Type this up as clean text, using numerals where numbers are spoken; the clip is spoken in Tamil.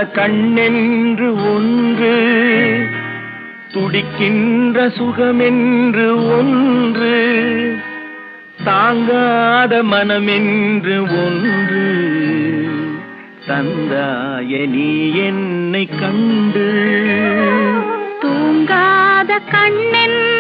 கண்ணென்று ஒன்று, துடிக்கின்ற சுகமென்று ஒன்று, தாங்காத மனமென்று ஒன்று, தந்தாய நீ என்னை கண்டு. தூங்காத கண்ணென்று